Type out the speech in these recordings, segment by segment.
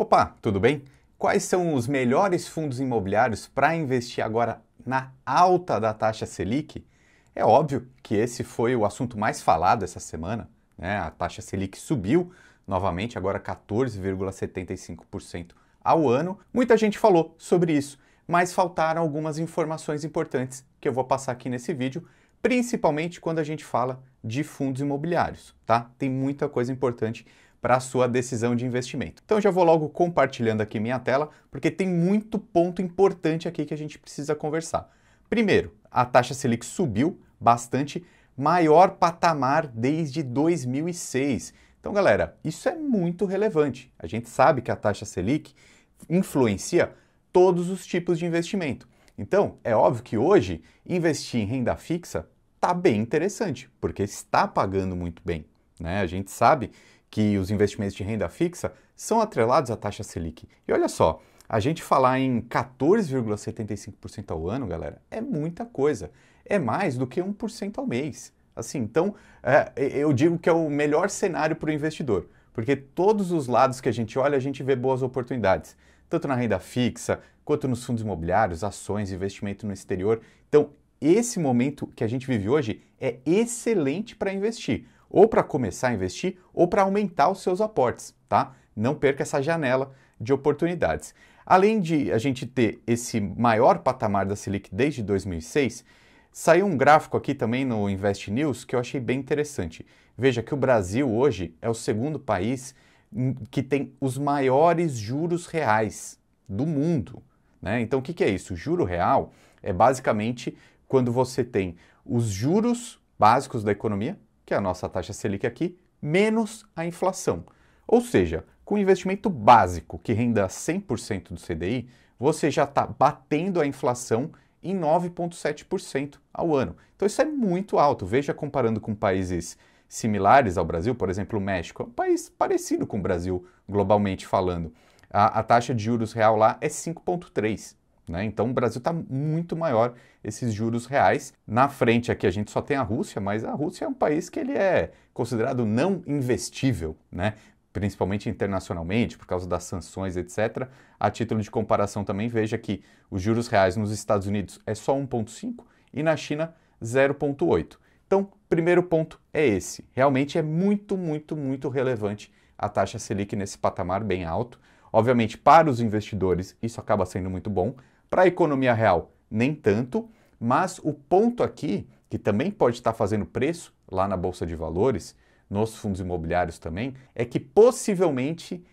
Opa, tudo bem? Quais são os melhores fundos imobiliários para investir agora na alta da taxa Selic? É óbvio que esse foi o assunto mais falado essa semana, né? A taxa Selic subiu novamente, agora 14,75% ao ano. Muita gente falou sobre isso, mas faltaram algumas informações importantes que eu vou passar aqui nesse vídeo, principalmente quando a gente fala de fundos imobiliários, tá? Tem muita coisa importante para a sua decisão de investimento. Então já vou logo compartilhando aqui minha tela, porque tem muito ponto importante aqui que a gente precisa conversar. Primeiro, a taxa Selic subiu bastante, maior patamar desde 2006. Então, galera, isso é muito relevante. A gente sabe que a taxa Selic influencia todos os tipos de investimento. Então, é óbvio que hoje investir em renda fixa está bem interessante, porque está pagando muito bem, né? A gente sabe que os investimentos de renda fixa são atrelados à taxa Selic. E olha só, a gente falar em 14,75% ao ano, galera, é muita coisa. É mais do que 1% ao mês. Assim, então, eu digo que é o melhor cenário para o investidor, porque todos os lados que a gente olha, a gente vê boas oportunidades, tanto na renda fixa, quanto nos fundos imobiliários, ações, investimento no exterior. Então, esse momento que a gente vive hoje é excelente para investir, ou para começar a investir, ou para aumentar os seus aportes, tá? Não perca essa janela de oportunidades. Além de a gente ter esse maior patamar da Selic desde 2006, saiu um gráfico aqui também no Invest News que eu achei bem interessante. Veja que o Brasil hoje é o segundo país que tem os maiores juros reais do mundo, né? Então, o que é isso? O juro real é basicamente quando você tem os juros básicos da economia, que é a nossa taxa Selic aqui, menos a inflação. Ou seja, com investimento básico que renda 100% do CDI, você já está batendo a inflação em 9,7% ao ano. Então isso é muito alto. Veja comparando com países similares ao Brasil, por exemplo, o México, é um país parecido com o Brasil, globalmente falando. A taxa de juros real lá é 5,3%. Né? Então o Brasil está muito maior esses juros reais. Na frente aqui a gente só tem a Rússia, mas a Rússia é um país que ele é considerado não investível, né? Principalmente internacionalmente, por causa das sanções, etc. A título de comparação também, veja que os juros reais nos Estados Unidos é só 1,5% e na China 0,8%. Então, primeiro ponto é esse. Realmente é muito, muito, muito relevante a taxa Selic nesse patamar bem alto. Obviamente, para os investidores, isso acaba sendo muito bom. Para a economia real, nem tanto, mas o ponto aqui, que também pode estar fazendo preço lá na Bolsa de Valores, nos fundos imobiliários também, é que possivelmente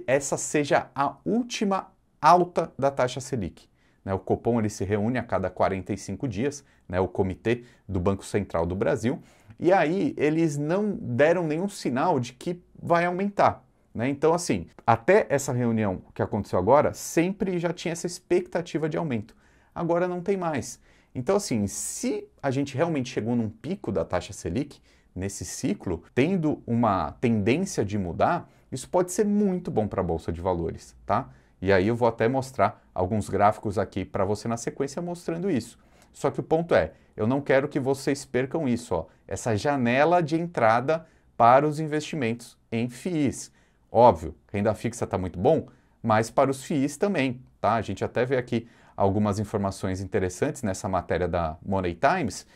essa seja a última alta da taxa Selic. Né? O Copom ele se reúne a cada 45 dias, né? O Comitê do Banco Central do Brasil, e aí eles não deram nenhum sinal de que vai aumentar. Né? Então, assim, até essa reunião que aconteceu agora, sempre já tinha essa expectativa de aumento. Agora não tem mais. Então, assim, se a gente realmente chegou num pico da taxa Selic, nesse ciclo, tendo uma tendência de mudar, isso pode ser muito bom para a Bolsa de Valores, tá? E aí eu vou até mostrar alguns gráficos aqui para você na sequência mostrando isso. Só que o ponto é, eu não quero que vocês percam isso, ó, essa janela de entrada para os investimentos em FIIs. Óbvio, renda fixa está muito bom, mas para os FIIs também, tá? A gente até vê aqui algumas informações interessantes nessa matéria da Money Times.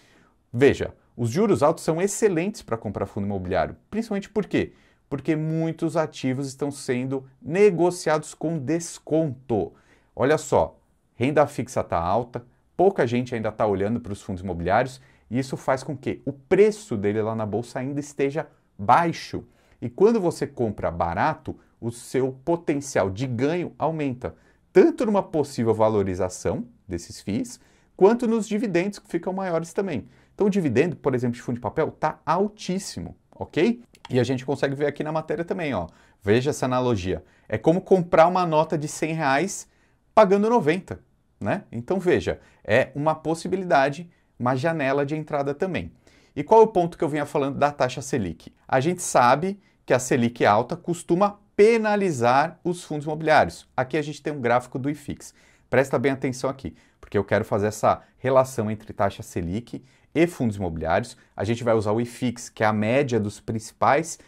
Veja, os juros altos são excelentes para comprar fundo imobiliário, principalmente por quê? Porque muitos ativos estão sendo negociados com desconto. Olha só, renda fixa está alta, pouca gente ainda está olhando para os fundos imobiliários e isso faz com que o preço dele lá na bolsa ainda esteja baixo. E quando você compra barato, o seu potencial de ganho aumenta, tanto numa possível valorização desses FIIs, quanto nos dividendos que ficam maiores também. Então o dividendo, por exemplo, de fundo de papel, está altíssimo, ok? E a gente consegue ver aqui na matéria também, ó. Veja essa analogia. É como comprar uma nota de R$100 pagando 90, né? Então veja, é uma possibilidade, uma janela de entrada também. E qual é o ponto que eu vinha falando da taxa Selic? A gente sabe que a Selic alta costuma penalizar os fundos imobiliários. Aqui a gente tem um gráfico do IFIX. Presta bem atenção aqui, porque eu quero fazer essa relação entre taxa Selic e fundos imobiliários. A gente vai usar o IFIX, que é a média dos principais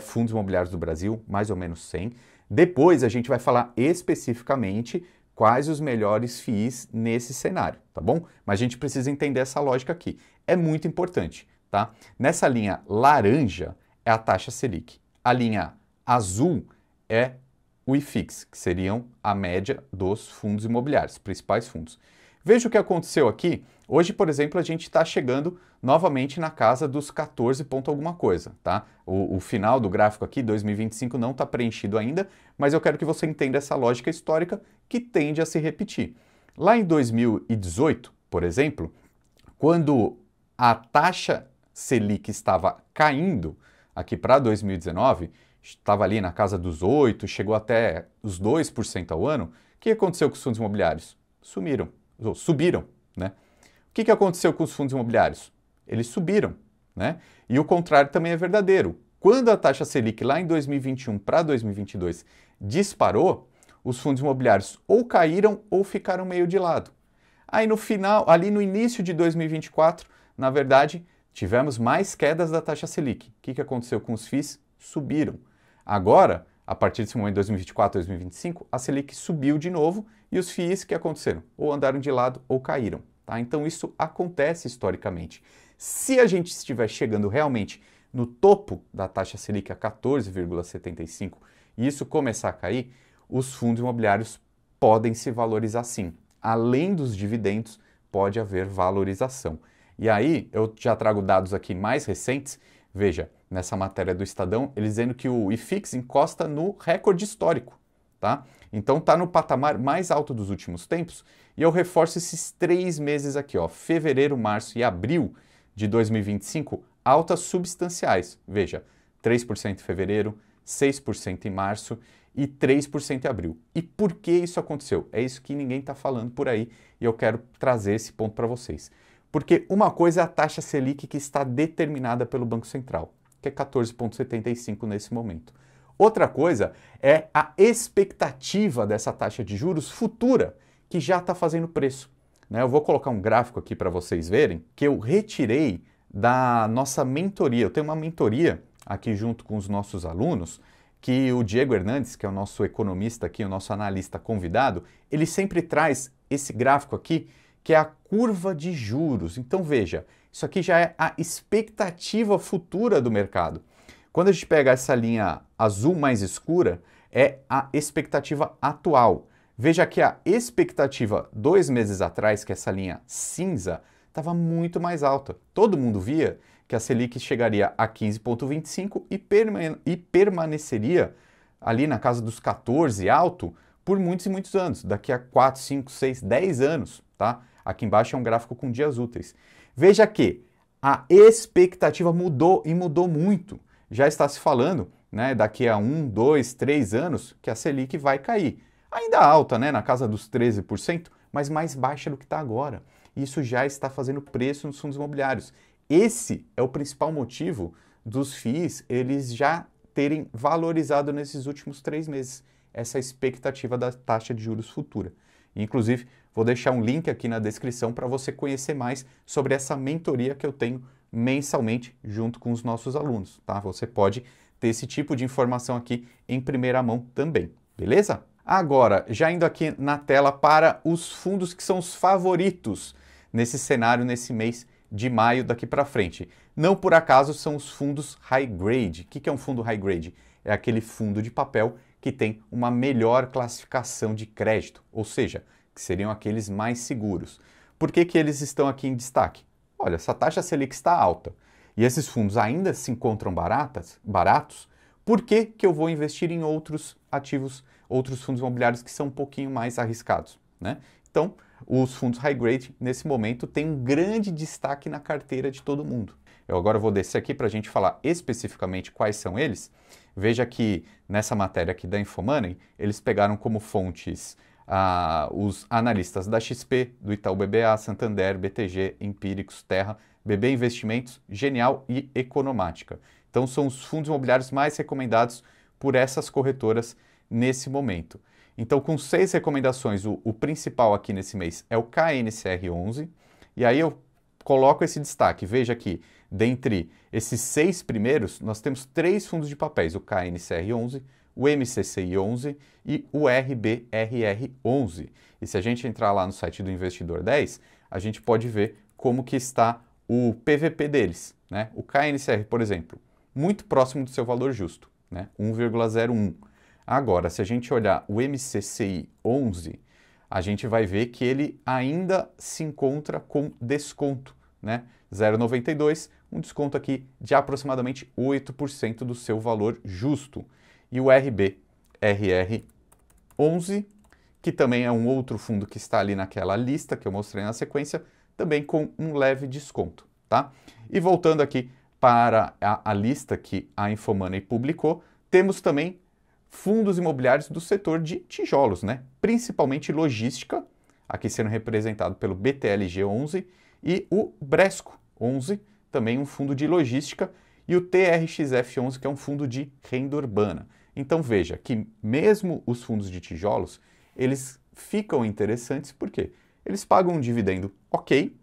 fundos imobiliários do Brasil, mais ou menos 100. Depois a gente vai falar especificamente quais os melhores FIIs nesse cenário, tá bom? Mas a gente precisa entender essa lógica aqui. É muito importante, tá? Nessa linha laranja é a taxa Selic. A linha azul é o IFIX, que seriam a média dos fundos imobiliários, principais fundos. Veja o que aconteceu aqui. Hoje, por exemplo, a gente está chegando novamente na casa dos 14 ponto alguma coisa, tá? O final do gráfico aqui, 2025, não está preenchido ainda, mas eu quero que você entenda essa lógica histórica que tende a se repetir. Lá em 2018, por exemplo, quando a taxa Selic estava caindo, aqui para 2019, estava ali na casa dos 8%, chegou até os 2% ao ano, o que aconteceu com os fundos imobiliários? Subiram, né? O que aconteceu com os fundos imobiliários? Eles subiram, né? E o contrário também é verdadeiro. Quando a taxa Selic lá em 2021 para 2022 disparou, os fundos imobiliários ou caíram ou ficaram meio de lado. Aí no final, ali no início de 2024, na verdade, tivemos mais quedas da taxa Selic. O que aconteceu com os FIIs? Subiram. Agora, a partir desse momento, 2024, 2025, a Selic subiu de novo e os FIIs que aconteceram? Ou andaram de lado ou caíram. Tá? Então isso acontece historicamente. Se a gente estiver chegando realmente no topo da taxa Selic a 14,75 e isso começar a cair, os fundos imobiliários podem se valorizar sim. Além dos dividendos, pode haver valorização. E aí, eu já trago dados aqui mais recentes. Veja, nessa matéria do Estadão, eles dizendo que o IFIX encosta no recorde histórico, tá? Então está no patamar mais alto dos últimos tempos. E eu reforço esses 3 meses aqui, ó, fevereiro, março e abril de 2025, altas substanciais. Veja, 3% em fevereiro, 6% em março e 3% em abril. E por que isso aconteceu? É isso que ninguém está falando por aí e eu quero trazer esse ponto para vocês. Porque uma coisa é a taxa Selic que está determinada pelo Banco Central, que é 14,75 nesse momento. Outra coisa é a expectativa dessa taxa de juros futura, que já está fazendo preço. Né? Eu vou colocar um gráfico aqui para vocês verem, que eu retirei da nossa mentoria. Eu tenho uma mentoria aqui junto com os nossos alunos, que o Diego Hernandes, que é o nosso economista aqui, o nosso analista convidado, ele sempre traz esse gráfico aqui, que é a curva de juros. Então veja, isso aqui já é a expectativa futura do mercado. Quando a gente pega essa linha azul mais escura, é a expectativa atual. Veja que a expectativa 2 meses atrás, que é essa linha cinza, estava muito mais alta. Todo mundo via que a Selic chegaria a 15,25 e permaneceria ali na casa dos 14 alto por muitos e muitos anos, daqui a 4, 5, 6, 10 anos, tá? Aqui embaixo é um gráfico com dias úteis. Veja que a expectativa mudou e mudou muito. Já está se falando, né, daqui a 1, 2, 3 anos que a Selic vai cair. Ainda alta, né, na casa dos 13%, mas mais baixa do que está agora. Isso já está fazendo preço nos fundos imobiliários. Esse é o principal motivo dos FIIs eles já terem valorizado nesses últimos 3 meses. Essa expectativa da taxa de juros futura. Inclusive, vou deixar um link aqui na descrição para você conhecer mais sobre essa mentoria que eu tenho mensalmente junto com os nossos alunos, tá? Você pode ter esse tipo de informação aqui em primeira mão também, beleza? Agora, já indo aqui na tela para os fundos que são os favoritos nesse cenário, nesse mês de maio daqui para frente. Não por acaso são os fundos high grade. O que é um fundo high grade? É aquele fundo de papel que tem uma melhor classificação de crédito, ou seja, que seriam aqueles mais seguros. Por que eles estão aqui em destaque? Olha, essa taxa Selic está alta e esses fundos ainda se encontram baratos, por que eu vou investir em outros ativos, outros fundos imobiliários que são um pouquinho mais arriscados, né? Então, os fundos high grade, nesse momento, têm um grande destaque na carteira de todo mundo. Eu agora vou descer aqui para a gente falar especificamente quais são eles. Veja que nessa matéria aqui da Infomoney, eles pegaram como fontes os analistas da XP, do Itaú BBA, Santander, BTG, Empíricos, Terra, BB Investimentos, Genial e Economática. Então são os fundos imobiliários mais recomendados por essas corretoras nesse momento. Então com 6 recomendações, o principal aqui nesse mês é o KNCR11, e aí eu coloco esse destaque. Veja que dentre esses 6 primeiros, nós temos 3 fundos de papéis, o KNCR11, o MCCI 11 e o RBRR 11. E se a gente entrar lá no site do Investidor 10, a gente pode ver como que está o PVP deles, né? O KNCR, por exemplo, muito próximo do seu valor justo, né? 1,01. Agora, se a gente olhar o MCCI 11, a gente vai ver que ele ainda se encontra com desconto, né? 0,92, um desconto aqui de aproximadamente 8% do seu valor justo. E o RBRR 11, que também é um outro fundo que está ali naquela lista que eu mostrei na sequência, também com um leve desconto, tá? E voltando aqui para a lista que a Infomoney publicou, temos também fundos imobiliários do setor de tijolos, né? Principalmente logística, aqui sendo representado pelo BTLG 11 e o Bresco 11, também um fundo de logística, e o TRXF 11, que é um fundo de renda urbana. Então veja que mesmo os fundos de tijolos, eles ficam interessantes porque eles pagam um dividendo ok,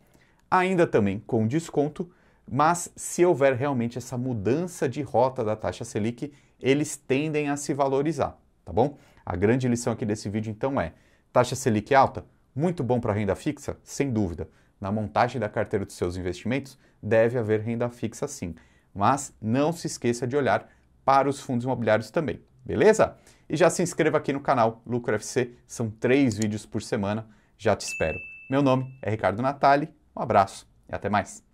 ainda também com desconto, mas se houver realmente essa mudança de rota da taxa Selic, eles tendem a se valorizar, tá bom? A grande lição aqui desse vídeo então é, taxa Selic alta, muito bom para renda fixa? Sem dúvida. Na montagem da carteira dos seus investimentos, deve haver renda fixa sim, mas não se esqueça de olhar para os fundos imobiliários também, beleza? E já se inscreva aqui no canal Lucro FC, são 3 vídeos por semana, já te espero. Meu nome é Ricardo Natali, um abraço e até mais.